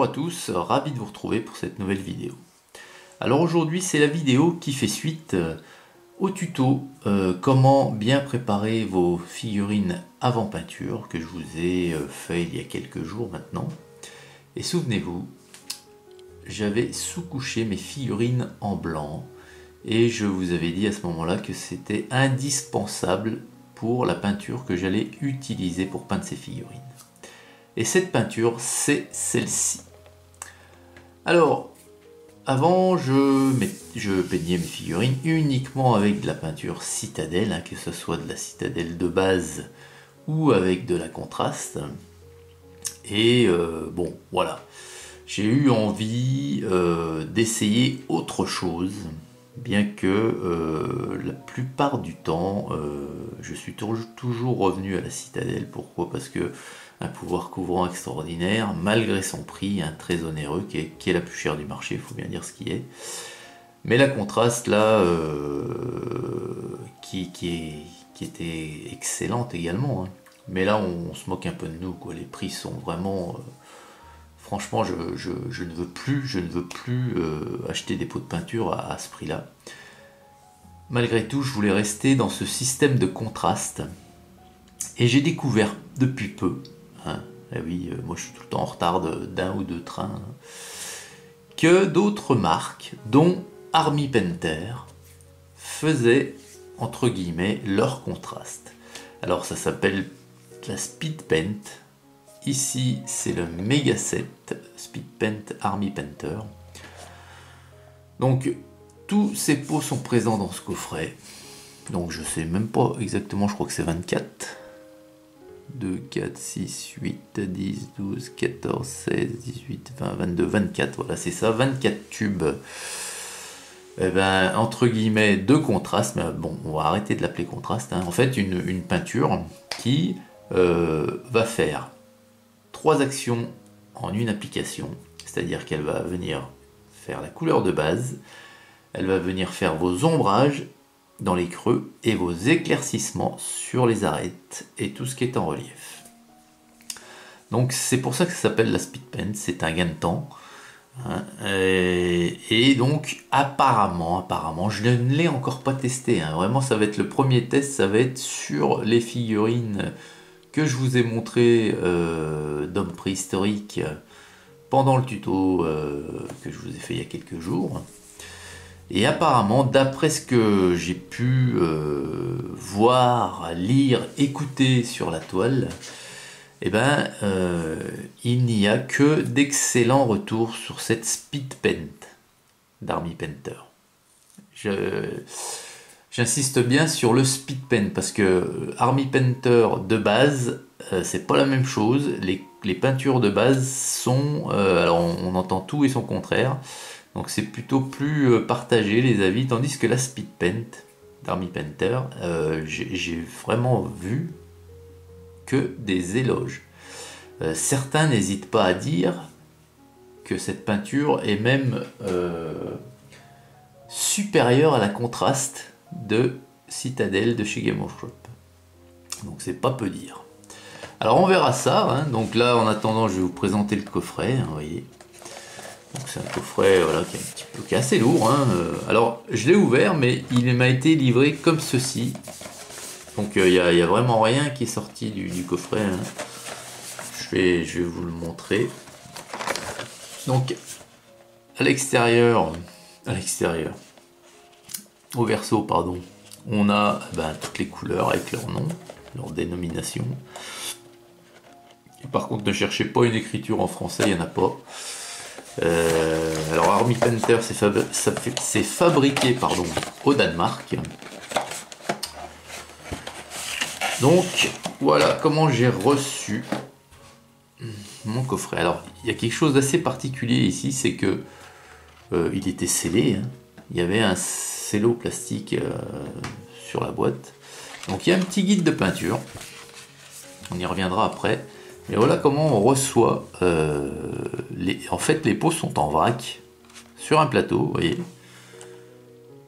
Bonjour à tous, ravi de vous retrouver pour cette nouvelle vidéo. Alors aujourd'hui c'est la vidéo qui fait suite au tuto comment bien préparer vos figurines avant peinture que je vous ai fait il y a quelques jours maintenant. Et souvenez-vous, j'avais sous-couché mes figurines en blanc et je vous avais dit à ce moment-là que c'était indispensable pour la peinture que j'allais utiliser pour peindre ces figurines. Et cette peinture, c'est celle-ci. Alors, avant, je peignais mes figurines uniquement avec de la peinture citadelle, que ce soit de la citadelle de base ou avec de la contraste. Et bon, voilà. J'ai eu envie d'essayer autre chose, bien que la plupart du temps, je suis toujours revenu à la citadelle. Pourquoi? Parce que un pouvoir couvrant extraordinaire, malgré son prix, très onéreux, qui est la plus chère du marché, il faut bien dire ce qui est. Mais la contraste, là, qui était excellente également. Mais là, on se moque un peu de nous, quoi. Les prix sont vraiment... franchement, je ne veux plus acheter des pots de peinture à ce prix-là. Malgré tout, je voulais rester dans ce système de contraste. Et j'ai découvert depuis peu, eh oui, moi je suis tout le temps en retard d'un ou deux trains, que d'autres marques, dont Army Painter, faisaient, entre guillemets, leur contraste. Alors ça s'appelle la Speed Paint. Ici, c'est le Mega Set Speed Paint Army Painter. Donc, tous ces pots sont présents dans ce coffret. Donc, je sais même pas exactement, je crois que c'est 24. 2, 4, 6, 8, 10, 12, 14, 16, 18, 20, 22, 24. Voilà, c'est ça, 24 tubes. Eh ben, entre guillemets, de contraste. Mais bon, on va arrêter de l'appeler contraste. En fait, une peinture qui va faire 3 actions en une application, c'est-à-dire qu'elle va venir faire la couleur de base, elle va venir faire vos ombrages dans les creux et vos éclaircissements sur les arêtes et tout ce qui est en relief. Donc c'est pour ça que ça s'appelle la Speed Paint, c'est un gain de temps. Et donc apparemment, je ne l'ai encore pas testé, vraiment ça va être le premier test, ça va être sur les figurines que je vous ai montré d'hommes préhistoriques pendant le tuto que je vous ai fait il y a quelques jours. Et apparemment, d'après ce que j'ai pu voir, lire, écouter sur la toile, eh ben, il n'y a que d'excellents retours sur cette Speed Paint d'Army Painter. J'insiste bien sur le Speed Paint parce que Army Painter de base, c'est pas la même chose. Les peintures de base sont, alors on entend tout et son contraire, donc c'est plutôt plus partagé les avis, tandis que la Speed Paint d'Army Painter, j'ai vraiment vu que des éloges. Certains n'hésitent pas à dire que cette peinture est même supérieure à la contraste de Citadel de chez Game Workshop. Donc c'est pas peu dire. Alors on verra ça. Donc là en attendant je vais vous présenter le coffret. Vous voyez. Donc c'est un coffret voilà, qui est assez lourd. Alors je l'ai ouvert mais il m'a été livré comme ceci. Donc il y a vraiment rien qui est sorti du coffret. Je vais vous le montrer. Donc à l'extérieur, au verso pardon, on a toutes les couleurs avec leur nom, leur dénomination. Et par contre ne cherchez pas une écriture en français, il n'y en a pas. Alors Army Painter c'est fabriqué au Danemark. Donc voilà comment j'ai reçu mon coffret. Alors il y a quelque chose d'assez particulier ici, c'est que il était scellé. Il y avait un cello plastique sur la boîte. Donc il y a un petit guide de peinture. On y reviendra après. Mais voilà comment on reçoit. En fait, les pots sont en vrac sur un plateau, vous voyez.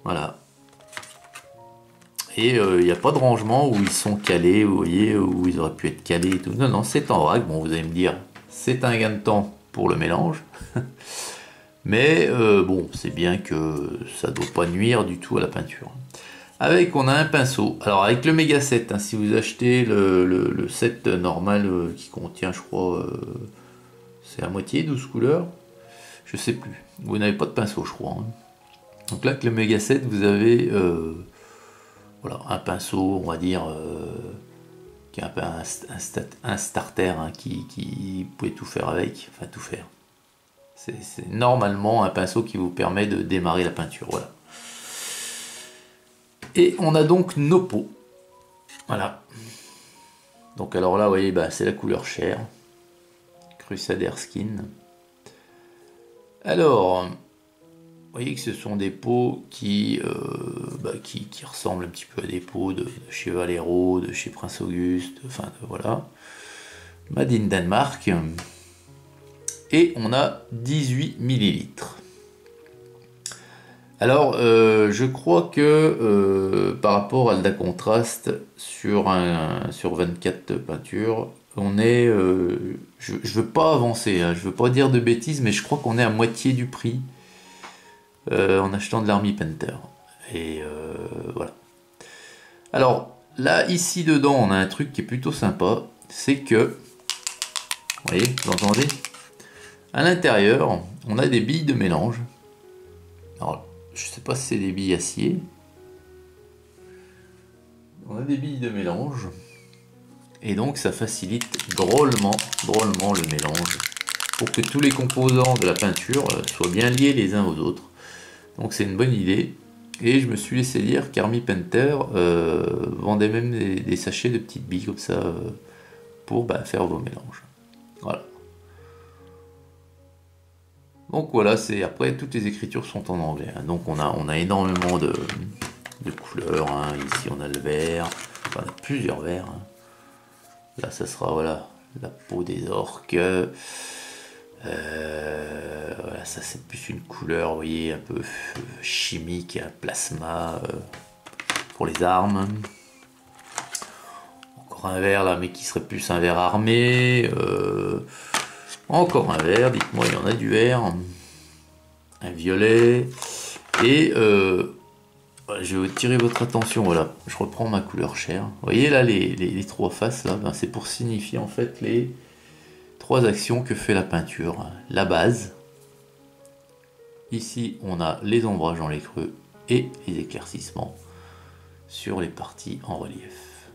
Voilà. Et il n'y a pas de rangement où ils sont calés, vous voyez, où ils auraient pu être calés et tout. Non, non, c'est en vrac. Bon, vous allez me dire, c'est un gain de temps pour le mélange. Mais bon, c'est bien que ça ne doit pas nuire du tout à la peinture. Avec, on a un pinceau. Alors avec le méga set, hein, si vous achetez le set normal qui contient, je crois, c'est à moitié 12 couleurs. Je sais plus. Vous n'avez pas de pinceau, je crois. Hein. Donc là, avec le méga set, vous avez voilà, un pinceau, on va dire, qui est un peu un starter, hein, qui vous pouvez tout faire avec. Enfin, tout faire. C'est normalement un pinceau qui vous permet de démarrer la peinture. Voilà. Et on a donc nos pots. Voilà. Donc alors là, vous voyez, bah, c'est la couleur chair. Crusader Skin. Alors, vous voyez que ce sont des pots qui ressemblent un petit peu à des pots de chez Valero, de chez Prince Auguste, enfin voilà. Made in Danemark. Et on a 18 millilitres. Alors, je crois que par rapport à la contraste sur 24 peintures, on est, je veux pas avancer, hein, je veux pas dire de bêtises, mais je crois qu'on est à moitié du prix en achetant de l'Army Painter. Et voilà. Alors là, ici dedans, on a un truc qui est plutôt sympa, c'est que, vous voyez, vous entendez? À l'intérieur, on a des billes de mélange. Alors, je sais pas si c'est des billes acier. On a des billes de mélange. Et donc ça facilite drôlement le mélange pour que tous les composants de la peinture soient bien liés les uns aux autres. Donc c'est une bonne idée. Et je me suis laissé dire qu'Army Painter vendait même des sachets de petites billes comme ça pour faire vos mélanges. Voilà. Donc voilà, c'est après toutes les écritures sont en anglais. Hein. Donc on a énormément de couleurs. Hein. Ici on a le vert, enfin, on a plusieurs verts. Hein. Là ça sera voilà la peau des orques. Voilà, ça c'est plus une couleur, vous voyez, un peu chimique, un plasma pour les armes. Encore un vert là, mais qui serait plus un vert armé. Encore un vert, dites-moi, il y en a du vert, un violet, et je vais tirer votre attention, voilà, je reprends ma couleur chair. Vous voyez là les trois faces, là, c'est pour signifier en fait les trois actions que fait la peinture. La base, ici on a les ombrages dans les creux et les éclaircissements sur les parties en relief.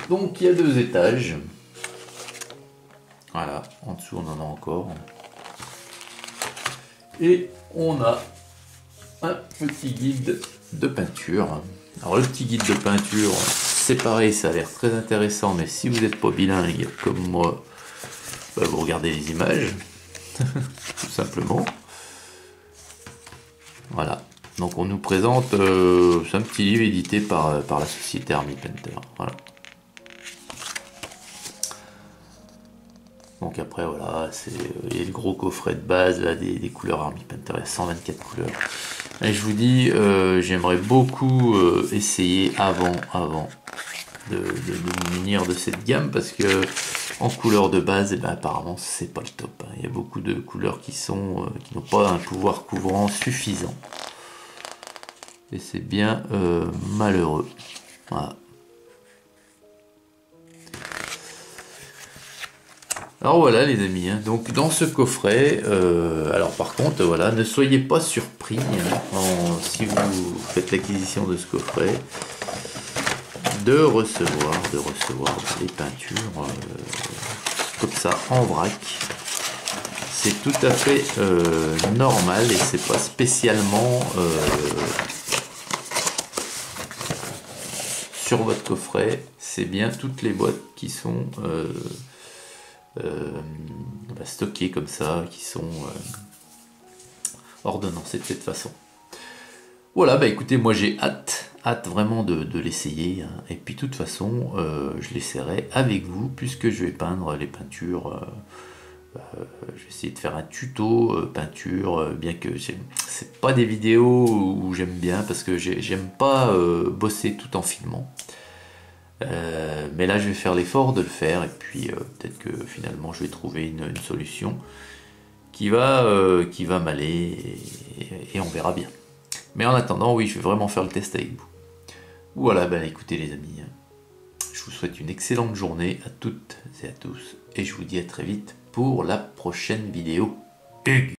Donc il y a deux étages. Voilà, en dessous on en a encore. Et on a un petit guide de peinture. Alors le petit guide de peinture, c'est pareil, ça a l'air très intéressant, mais si vous n'êtes pas bilingue comme moi, vous regardez les images, tout simplement. Voilà, donc on nous présente, c'est un petit livre édité par la société Army Painter. Voilà. Donc après voilà, il y a le gros coffret de base là, des couleurs Army Painter, il y a 124 couleurs. Et je vous dis, j'aimerais beaucoup essayer avant de me munir de cette gamme, parce que en couleur de base, apparemment c'est pas le top. Hein. Il y a beaucoup de couleurs qui n'ont pas un pouvoir couvrant suffisant. Et c'est bien malheureux. Voilà. Alors voilà les amis, hein. Donc dans ce coffret, alors par contre voilà, ne soyez pas surpris hein, si vous faites l'acquisition de ce coffret, de recevoir les peintures comme ça en vrac. C'est tout à fait normal et c'est pas spécialement sur votre coffret, c'est bien toutes les boîtes qui sont stockés comme ça, qui sont ordonnancés de cette façon. Voilà, écoutez, moi j'ai hâte vraiment de l'essayer, hein. Et puis de toute façon, je l'essaierai avec vous, puisque je vais peindre les peintures. Je vais essayer de faire un tuto peinture, bien que c'est pas des vidéos où j'aime bien, parce que j'aime pas bosser tout en filmant. Mais là je vais faire l'effort de le faire, et puis peut-être que finalement je vais trouver une solution qui va m'aller, et on verra bien. Mais en attendant, oui, je vais vraiment faire le test avec vous. Voilà, ben écoutez les amis, je vous souhaite une excellente journée à toutes et à tous, et je vous dis à très vite pour la prochaine vidéo.